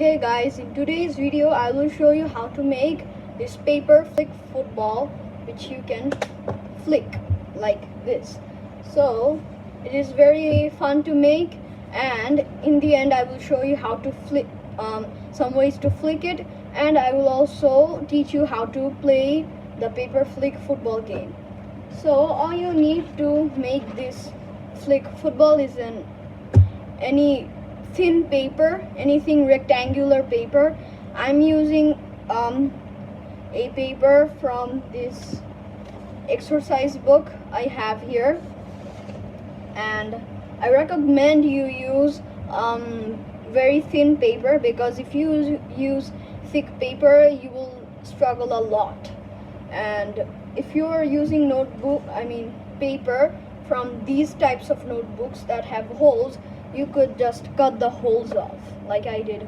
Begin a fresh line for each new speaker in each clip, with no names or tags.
Hey guys, in today's video I will show you how to make this paper flick football which you can flick like this. So it is very fun to make, and in the end I will show you how to flick some ways to flick it, and I will also teach you how to play the paper flick football game. So all you need to make this flick football is any thin paper, anything rectangular paper. I'm using a paper from this exercise book I have here, and I recommend you use very thin paper, because if you use thick paper you will struggle a lot. And if you are using paper from these types of notebooks that have holes, you could just cut the holes off like I did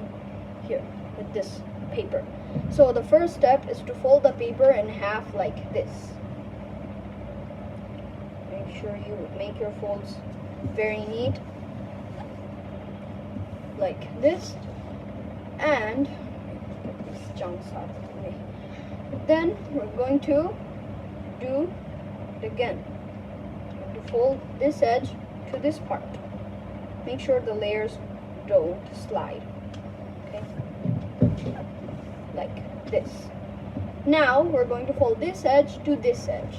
here with this paper. So the first step is to fold the paper in half like this. Make sure you make your folds very neat like this, and get these chunks out of the way. Then we're going to do it again. We're going to fold this edge to this part. Make sure the layers don't slide. Okay, like this. Now we're going to fold this edge to this edge.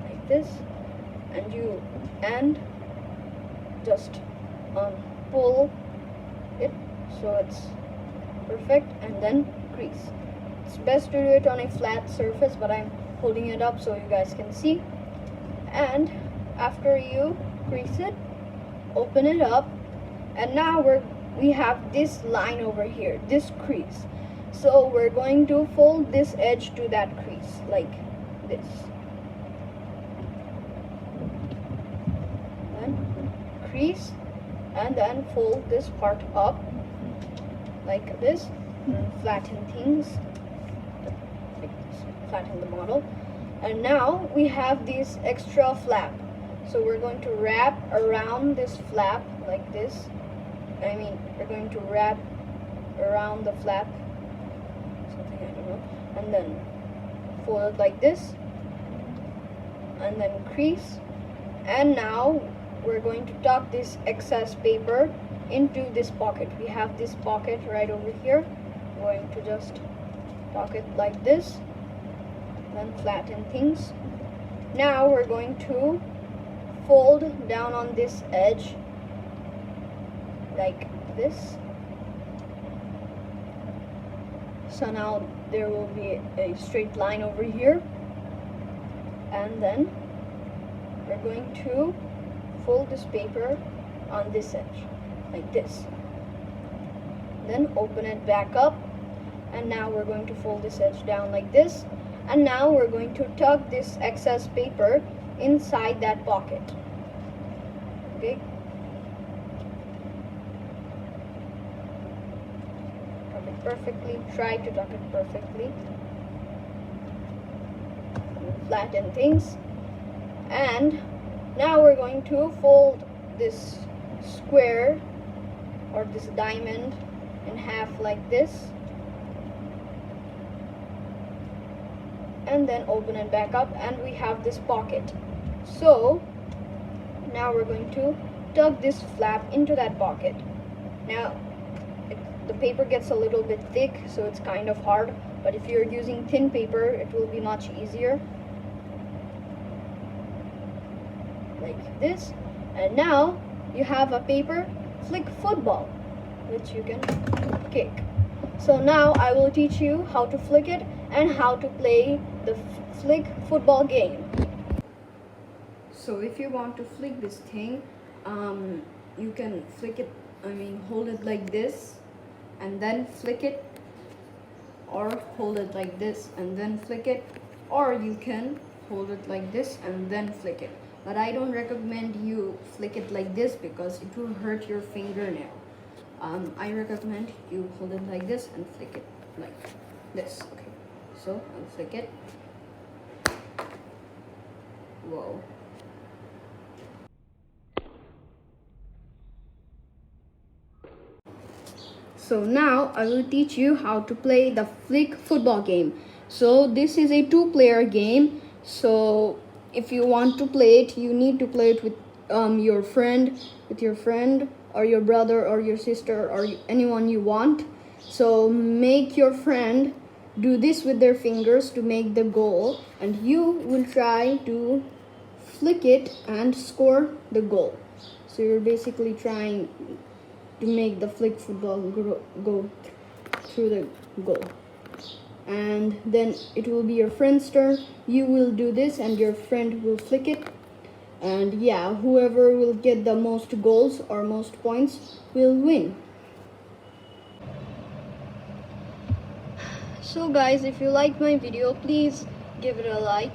Like this, and just pull it so it's perfect, and then crease. It's best to do it on a flat surface, but I'm holding it up so you guys can see. And after you crease it, open it up, and now we have this line over here, this crease. So we're going to fold this edge to that crease like this. Then crease, and then fold this part up like this, and flatten things like this, flatten the model. And now we have this extra flap, so we're going to wrap around this flap like this. We're going to wrap around the flap, something I don't know, and then fold it like this, and then crease. And now we're going to tuck this excess paper into this pocket. We have this pocket right over here. We're going to just tuck it like this, then flatten things. Now we're going to fold down on this edge like this. So now there will be a straight line over here, and then we're going to fold this paper on this edge like this, then open it back up, and now we're going to fold this edge down like this, and now we're going to tuck this excess paper inside that pocket. Okay, tuck it perfectly, try to tuck it perfectly, flatten things. And now we're going to fold this square or this diamond in half like this, and then open it back up, and we have this pocket. So now we're going to tuck this flap into that pocket. Now the paper gets a little bit thick, so it's kind of hard, but if you're using thin paper it will be much easier like this. And now you have a paper flick football which you can kick. So now I will teach you how to flick it and how to play the flick football game. So if you want to flick this thing, you can flick it, hold it like this and then flick it, or hold it like this and then flick it, or you can hold it like this and then flick it. But I don't recommend you flick it like this because it will hurt your fingernail. I recommend you hold it like this and flick it like this. Okay, so I'll flick it. Whoa. So now I will teach you how to play the Flick football game. So this is a 2-player game. So if you want to play it, you need to play it with your friend, or your brother or your sister or anyone you want. So make your friend do this with their fingers to make the goal, and you will try to flick it and score the goal. So you're basically trying to make the flick football go through the goal. And then it will be your friend's turn. You will do this and your friend will flick it. And yeah, whoever will get the most goals or most points will win. So guys, if you like my video, please give it a like.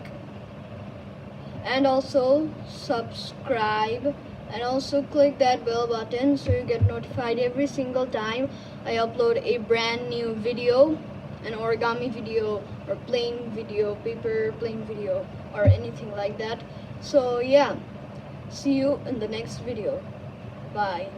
And also subscribe. And also click that bell button so you get notified every single time I upload a brand new video, an origami video or plain video, paper plain video or anything like that. So yeah, see you in the next video. Bye.